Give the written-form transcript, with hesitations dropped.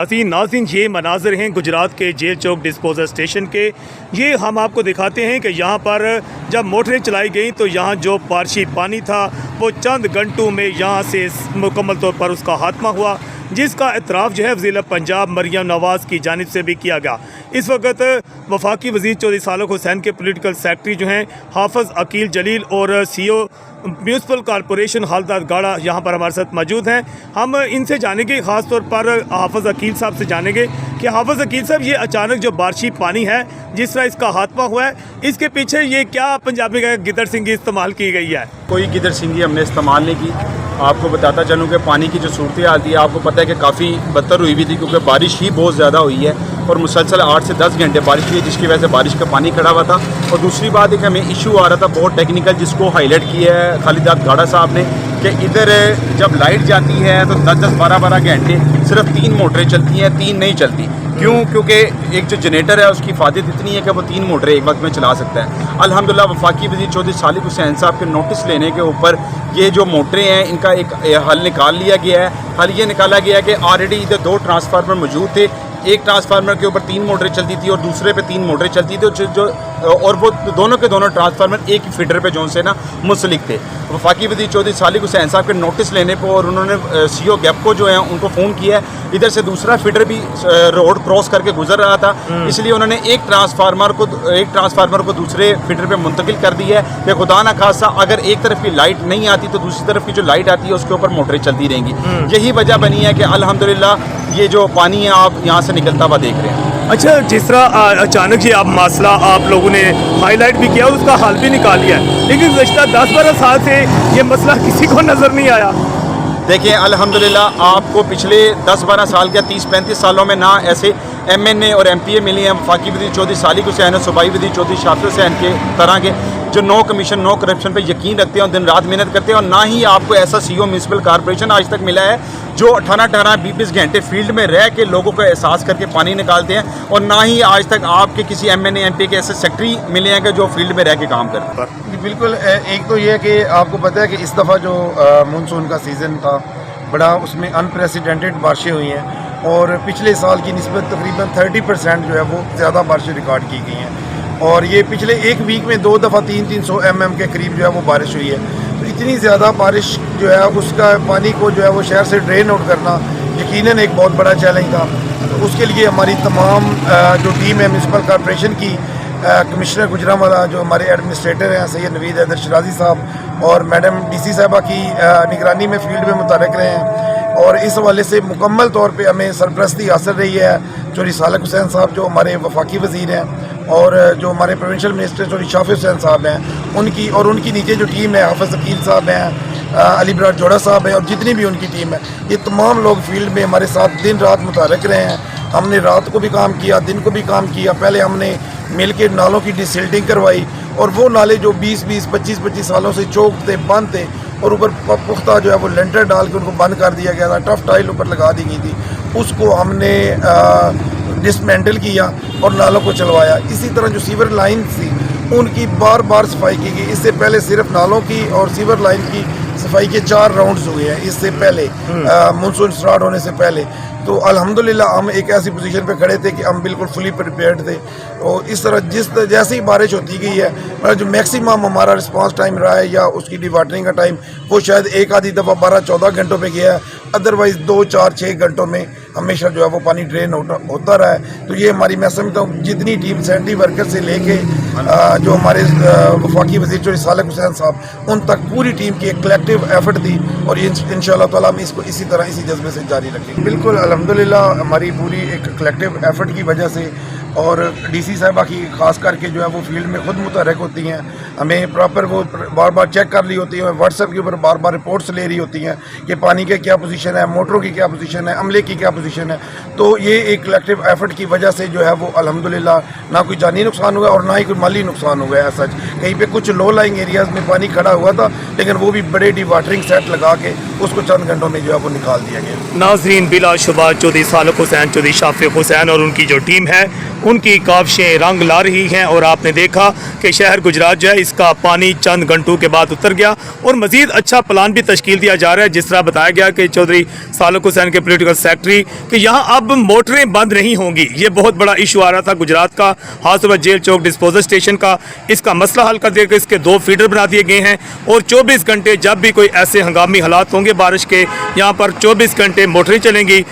असीम नाज़रीन, ये मनाज़र हैं गुजरात के जेल चौक डिस्पोजल स्टेशन के। ये हम आपको दिखाते हैं कि यहाँ पर जब मोटरें चलाई गई तो यहाँ जो बारिशी पानी था वो चंद घंटों में यहाँ से मुकम्मल तौर पर उसका खात्मा हुआ, जिसका एतराफ़ जो है वज़ीर पंजाब मरियम नवाज़ की जानिब से भी किया गया। इस वक्त वफाकी वज़ीर चौधरी सालक हुसैन के पोलिटिकल सेक्रेटरी जो हैं हाफ़िज़ अकील जलील और CEO म्यूनसिपल कॉरपोरेशन हालदार गाड़ा यहाँ पर हमारे साथ मौजूद हैं। हम इनसे जानेंगे, ख़ास तौर पर हाफ़िज़ अकील साहब से जानेंगे कि हाफ़िज़ अकील साहब, ये अचानक जो बारिशी पानी है जिस तरह इसका खात्मा हुआ है, इसके पीछे ये क्या पंजाबी का गिदड़ सिंगी इस्तेमाल की गई है? कोई गिदड़ सिंगी हमने इस्तेमाल नहीं की। आपको बताता चलूँ कि पानी की जो सूरत हाल थी, आपको पता है कि काफ़ी बदतर हुई भी थी, क्योंकि बारिश ही बहुत ज़्यादा हुई है और मुसलसल 8 से 10 घंटे बारिश हुई है, जिसकी वजह से बारिश का पानी खड़ा हुआ था। और दूसरी बात एक हमें इशू आ रहा था बहुत टेक्निकल, जिसको हाईलाइट किया है खालिदाद गाड़ा साहब ने, कि इधर जब लाइट जाती है तो 10-10, 12-12 घंटे सिर्फ 3 मोटरें चलती हैं, 3 नहीं चलती। क्यों? क्योंकि एक जो जनरेटर है उसकी फादियत इतनी है कि वो 3 मोटरें एक वक्त में चला सकता है। अल्हम्दुलिल्लाह वफाकी वज़ीर चौधरी सालिक हुसैन साहब के नोटिस लेने के ऊपर ये जो मोटरें हैं इनका एक हल निकाल लिया गया है। हल ये निकाला गया है कि ऑलरेडी इधर 2 ट्रांसफार्मर मौजूद थे, एक ट्रांसफार्मर के ऊपर 3 मोटरें चलती थी और दूसरे पे 3 मोटरें चलती थी, जो और वो दोनों के दोनों ट्रांसफार्मर एक ही फीडर पे जो से ना मुंसलिक थे। वफाकी वज़ीर चौधरी सालिक हुसैन साहब के नोटिस लेने पर और उन्होंने CO गैपको जो है उनको फ़ोन किया है। इधर से दूसरा फीडर भी रोड क्रॉस करके गुजर रहा था, इसलिए उन्होंने एक ट्रांसफार्मर को दूसरे फीडर पे मुंतकिल कर दिया है कि खुदा न खासा अगर एक तरफ की लाइट नहीं आती तो दूसरी तरफ की जो लाइट आती है उसके ऊपर मोटरें चलती रहेंगी। यही वजह बनी है कि अल्हम्दुलिल्लाह ये जो पानी है आप यहाँ से निकलता हुआ देख रहे हैं। अच्छा, जिस तरह अचानक ये आप मसला आप लोगों ने हाईलाइट भी किया और उसका हल भी निकाल लिया है, लेकिन गुज़श्ता 10-12 साल से ये मसला किसी को नज़र नहीं आया। देखिए अल्हम्दुलिल्लाह आपको पिछले 10-12 साल या 30-35 सालों में ना ऐसे MNA और MPA मिली हैं वफाकी वज़ीर चौधरी सालिक हुसैन और सूबाई वज़ीर चौधरी शाफिर हुसैन के तरह के, जो नो कमीशन नो करप्शन पे यकीन रखते हैं और दिन रात मेहनत करते हैं। और ना ही आपको ऐसा CO म्यूनसिपल कॉरपोरेशन आज तक मिला है जो 18-20 घंटे फील्ड में रह के लोगों को एहसास करके पानी निकालते हैं, और ना ही आज तक आपके किसी MNA MPA के ऐसे सेक्रेटरी मिले हैं कि जो फील्ड में रह के काम करते हैं। बिल्कुल, एक तो ये है कि आपको पता है कि इस दफ़ा जो मानसून का सीज़न था बड़ा, उसमें अनप्रेसिडेंटेड बारिशें हुई हैं और पिछले साल की निस्बत तकरीबन 30% जो है वो ज़्यादा बारिशें रिकॉर्ड की गई हैं। और ये पिछले एक वीक में 2 दफ़ा 300 mm के करीब जो है वो बारिश हुई है। तो इतनी ज़्यादा बारिश जो है उसका पानी को जो है वो शहर से ड्रेन आउट करना यकीनन एक बहुत बड़ा चैलेंज था। तो उसके लिए हमारी तमाम जो टीम है म्यूनसिपल कॉरपोरेशन की, कमिश्नर गुजरांवाला जो हमारे एडमिनिस्ट्रेटर हैं सैयद नवीद हैदर शराजी साहब और मैडम DC साहबा की निगरानी में फील्ड में मुतहर्रिक रहे हैं। और इस हवाले से मुकम्मल तौर पे हमें सरपरस्ती हासिल रही है चौधरी सालिक हुसैन साहब जो हमारे वफाकी वज़ीर हैं, और जो हमारे प्रोविंशियल मिनिस्टर चौधरी शाफिर हुसैन साहब हैं उनकी, और उनकी नीचे जो टीम है हाफ़िज़ अकील साहब हैं, अली बरार जोड़ा साहब हैं, और जितनी भी उनकी टीम है, ये तमाम लोग फील्ड में हमारे साथ दिन रात मुतहर्रिक रहे हैं। हमने रात को भी काम किया, दिन को भी काम किया। पहले हमने मिल के नालों की डिसिल्टिंग करवाई, और वो नाले जो 20-20, 25-25 सालों से चौक थे, बंद थे, और ऊपर पुख्ता जो है वो लेंटर डाल के उनको बंद कर दिया गया था, टफ टाइल ऊपर लगा दी गई थी, उसको हमने डिसमेंटल किया और नालों को चलवाया। इसी तरह जो सीवर लाइन थी उनकी बार बार सफाई की गई। इससे पहले सिर्फ नालों की और सीवर लाइन की सफाई के 4 राउंड्स हुए हैं इससे पहले, मानसून स्टार्ट होने से पहले। तो अल्हम्दुलिल्लाह हम एक ऐसी पोजीशन पे खड़े थे कि हम बिल्कुल फुली प्रिपेयर्ड थे। और इस तरह जैसे ही बारिश होती गई है, मतलब जो मैक्सिमम हमारा रिस्पांस टाइम रहा है या उसकी डिवाटरिंग का टाइम, वो शायद एक आधी दफ़ा 12-14 घंटों पे गया है, अदरवाइज़ 2-4-6 घंटों में हमेशा जो है वो पानी ड्रेन होता रहा है। तो ये हमारी, मैं समझता हूँ जितनी टीम सैनिटरी वर्कर से लेके जो हमारे वफाकी वज़ीर चौधरी सालिक हुसैन साहब, उन तक पूरी टीम की एक कलेक्टिव एफर्ट थी, और ये इंशाअल्लाह ताला हम इसको इसी तरह इसी जज्बे से जारी रखेंगे। बिल्कुल अल्हम्दुलिल्लाह हमारी पूरी एक कलेक्टिव एफर्ट की वजह से, और DC साहिबा की ख़ास करके जो है वो फील्ड में ख़ुद मुतहर्रिक होती हैं, हमें प्रॉपर वो बार बार चेक कर रही होती है, व्हाट्सएप के ऊपर बार बार रिपोर्ट्स ले रही होती हैं कि पानी के क्या पोजीशन है, मोटरों की क्या पोजीशन है, अमले की क्या पोजीशन है। तो ये एक कलेक्टिव एफर्ट की वजह से जो है वो अल्हम्दुलिल्लाह ना कोई जानी नुकसान हुआ और ना ही कोई माली नुकसान हुआ है। सच कहीं पे कुछ लो लाइंग एरियाज़ में पानी खड़ा हुआ था, लेकिन वो भी बड़े डिवाटरिंग सेट लगा के उसको चंद घंटों में जो है वो निकाल दिया गया। नाज़रीन, बिलाशुबा चौधरी सालिक हुसैन, चौधरी शाफिर हुसैन और उनकी जो टीम है उनकी काविशें रंग ला रही हैं, और आपने देखा कि शहर गुजरात जो है इसका पानी चंद घंटों के बाद उतर गया और मजीद अच्छा प्लान भी तश्कील दिया जा रहा है। जिस तरह बताया गया कि चौधरी सालक हुसैन के पॉलिटिकल सेक्रेटरी कि यहाँ अब मोटरें बंद नहीं होंगी। ये बहुत बड़ा इशू आ रहा था गुजरात का, खासतौर पर जेल चौक डिस्पोजल स्टेशन का। इसका मसला हल कर दिया कि इसके 2 फीडर बना दिए गए हैं और 24 घंटे जब भी कोई ऐसे हंगामी हालात होंगे बारिश के, यहाँ पर 24 घंटे मोटरें चलेंगी।